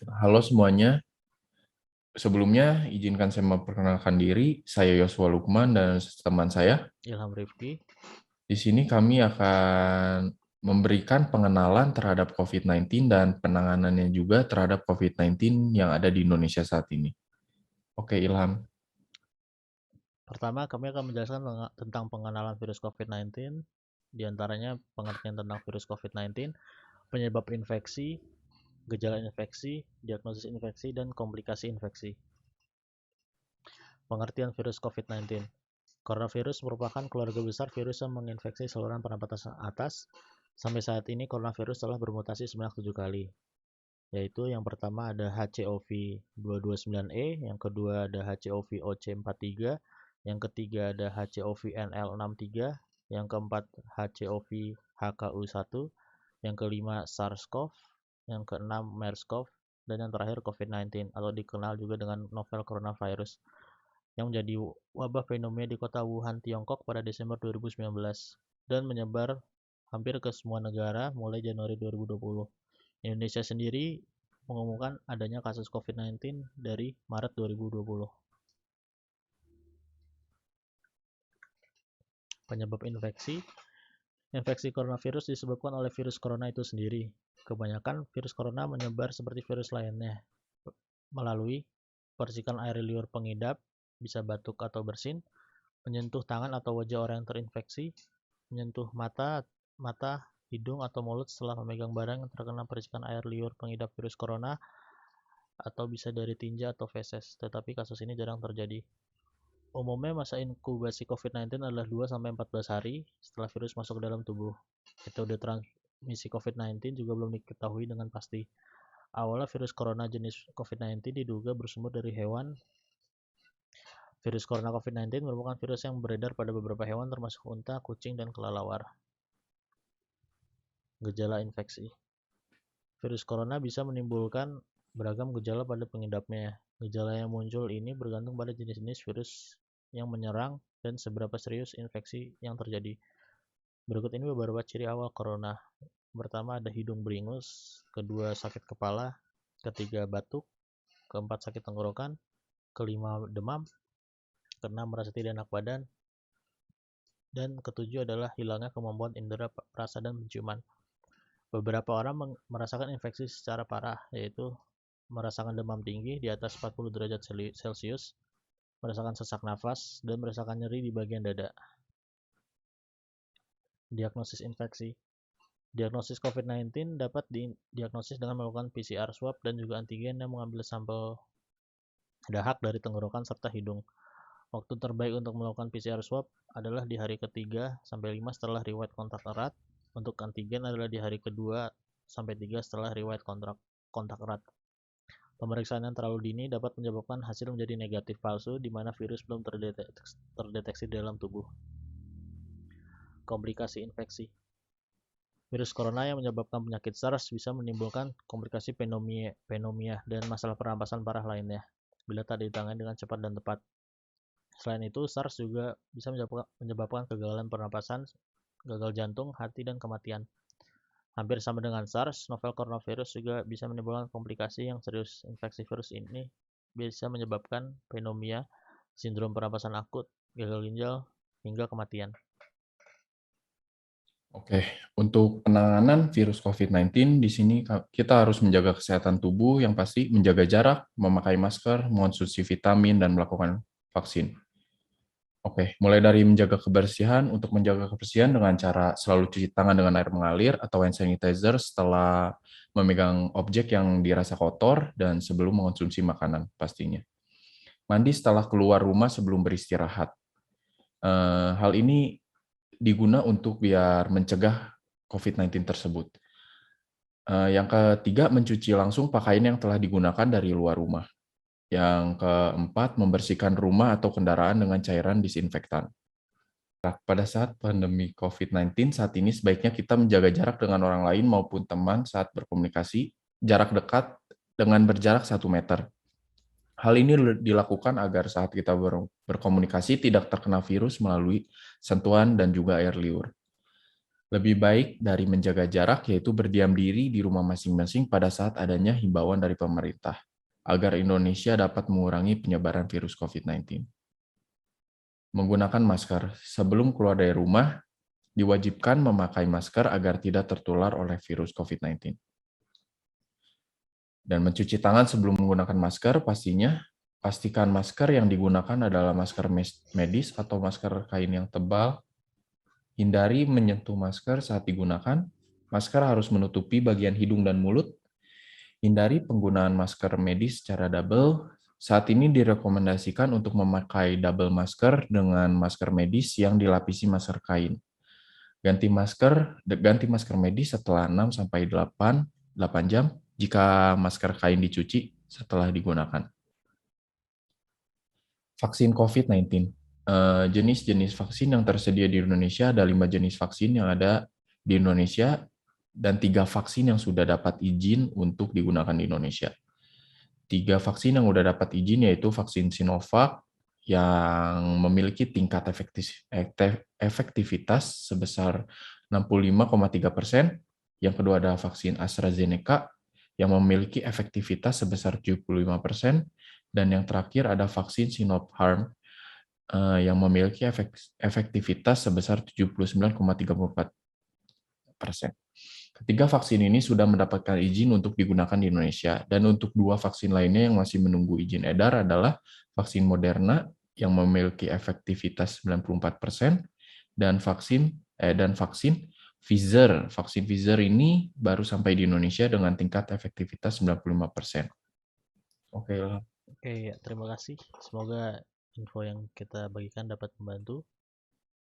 Halo semuanya, sebelumnya izinkan saya memperkenalkan diri. Saya Yosua Lukman dan teman saya. Ilham Rifki. Di sini kami akan memberikan pengenalan terhadap COVID-19 dan penanganannya juga terhadap COVID-19 yang ada di Indonesia saat ini. Oke, Ilham. Pertama, kami akan menjelaskan tentang pengenalan virus COVID-19, di antaranya pengertian tentang virus COVID-19, penyebab infeksi, gejala infeksi, diagnosis infeksi, dan komplikasi infeksi. Pengertian virus COVID-19. Coronavirus merupakan keluarga besar virus yang menginfeksi saluran pernapasan atas. Sampai saat ini, coronavirus telah bermutasi sebanyak 7 kali, yaitu yang pertama ada HCOV 229E, yang kedua ada HCOV OC43, yang ketiga ada HCOV NL63, yang keempat HCOV HKU1, yang kelima SARS-CoV, yang keenam MERS-CoV, dan yang terakhir COVID-19 atau dikenal juga dengan novel coronavirus yang menjadi wabah fenomena di kota Wuhan, Tiongkok pada Desember 2019 dan menyebar hampir ke semua negara mulai Januari 2020. Indonesia sendiri mengumumkan adanya kasus COVID-19 dari Maret 2020. Penyebab infeksi. Infeksi coronavirus disebabkan oleh virus corona itu sendiri. Kebanyakan virus corona menyebar seperti virus lainnya melalui percikan air liur pengidap, bisa batuk atau bersin, menyentuh tangan atau wajah orang yang terinfeksi, menyentuh mata, hidung atau mulut setelah memegang barang yang terkena percikan air liur pengidap virus corona, atau bisa dari tinja atau feses, tetapi kasus ini jarang terjadi. Umumnya masa inkubasi COVID-19 adalah 2-14 hari setelah virus masuk ke dalam tubuh. Metode transmisi COVID-19 juga belum diketahui dengan pasti. Awalnya virus corona jenis COVID-19 diduga bersumber dari hewan. Virus corona COVID-19 merupakan virus yang beredar pada beberapa hewan termasuk unta, kucing, dan kelelawar. Gejala infeksi. Virus corona bisa menimbulkan beragam gejala pada pengidapnya. Gejala yang muncul ini bergantung pada jenis-jenis virus yang menyerang dan seberapa serius infeksi yang terjadi. Berikut ini beberapa ciri awal corona. Pertama ada hidung beringus, kedua sakit kepala, ketiga batuk, keempat sakit tenggorokan, kelima demam, keenam merasa tidak enak badan, dan ketujuh adalah hilangnya kemampuan indera rasa dan penciuman. Beberapa orang merasakan infeksi secara parah, yaitu merasakan demam tinggi di atas 40 derajat Celcius, merasakan sesak nafas, dan merasakan nyeri di bagian dada. Diagnosis infeksi. Diagnosis COVID-19 dapat didiagnosis dengan melakukan PCR swab dan juga antigen yang mengambil sampel dahak dari tenggorokan serta hidung. Waktu terbaik untuk melakukan PCR swab adalah di hari ke-3 sampai 5 setelah riwayat kontak erat. Untuk antigen adalah di hari ke-2 sampai 3 setelah riwayat kontak erat. Pemeriksaan yang terlalu dini dapat menyebabkan hasil menjadi negatif palsu di mana virus belum terdeteksi di dalam tubuh. Komplikasi infeksi. Virus corona yang menyebabkan penyakit SARS bisa menimbulkan komplikasi pneumonia dan masalah pernapasan parah lainnya bila tak ditangani dengan cepat dan tepat. Selain itu, SARS juga bisa menyebabkan kegagalan pernapasan, gagal jantung, hati, dan kematian. Hampir sama dengan SARS, novel coronavirus juga bisa menimbulkan komplikasi yang serius. Infeksi virus ini bisa menyebabkan pneumonia, sindrom pernapasan akut, gagal ginjal, hingga kematian. Oke, untuk penanganan virus COVID-19 di sini kita harus menjaga kesehatan tubuh yang pasti menjaga jarak, memakai masker, mengonsumsi vitamin, dan melakukan vaksin. Oke, mulai dari menjaga kebersihan. Untuk menjaga kebersihan dengan cara selalu cuci tangan dengan air mengalir atau hand sanitizer setelah memegang objek yang dirasa kotor dan sebelum mengonsumsi makanan pastinya. Mandi setelah keluar rumah sebelum beristirahat. Hal ini diguna untuk biar mencegah COVID-19 tersebut. Yang ketiga, mencuci langsung pakaian yang telah digunakan dari luar rumah. Yang keempat, membersihkan rumah atau kendaraan dengan cairan disinfektan. Pada saat pandemi COVID-19 saat ini sebaiknya kita menjaga jarak dengan orang lain maupun teman saat berkomunikasi, jarak dekat dengan berjarak 1 meter. Hal ini dilakukan agar saat kita berkomunikasi tidak terkena virus melalui sentuhan dan juga air liur. Lebih baik dari menjaga jarak, yaitu berdiam diri di rumah masing-masing pada saat adanya himbauan dari pemerintah, agar Indonesia dapat mengurangi penyebaran virus COVID-19. Menggunakan masker. Sebelum keluar dari rumah, diwajibkan memakai masker agar tidak tertular oleh virus COVID-19. Dan mencuci tangan sebelum menggunakan masker, pastikan masker yang digunakan adalah masker medis atau masker kain yang tebal. Hindari menyentuh masker saat digunakan. Masker harus menutupi bagian hidung dan mulut. Hindari penggunaan masker medis secara double. Saat ini direkomendasikan untuk memakai double masker dengan masker medis yang dilapisi masker kain. Ganti masker medis setelah 6-8 jam jika masker kain dicuci setelah digunakan. Vaksin COVID-19. Jenis-jenis vaksin yang tersedia di Indonesia ada 5 jenis vaksin yang ada di Indonesia dan 3 vaksin yang sudah dapat izin untuk digunakan di Indonesia. 3 vaksin yang sudah dapat izin yaitu vaksin Sinovac yang memiliki tingkat efektivitas sebesar 65,3%. Yang kedua ada vaksin AstraZeneca yang memiliki efektivitas sebesar 75%. Dan yang terakhir ada vaksin Sinopharm yang memiliki efektivitas sebesar 79,34%. Ketiga vaksin ini sudah mendapatkan izin untuk digunakan di Indonesia, dan untuk 2 vaksin lainnya yang masih menunggu izin edar adalah vaksin Moderna yang memiliki efektivitas 94%, dan vaksin Pfizer. Vaksin Pfizer ini baru sampai di Indonesia dengan tingkat efektivitas 95%. Oke lah. Oke, ya, terima kasih. Semoga info yang kita bagikan dapat membantu.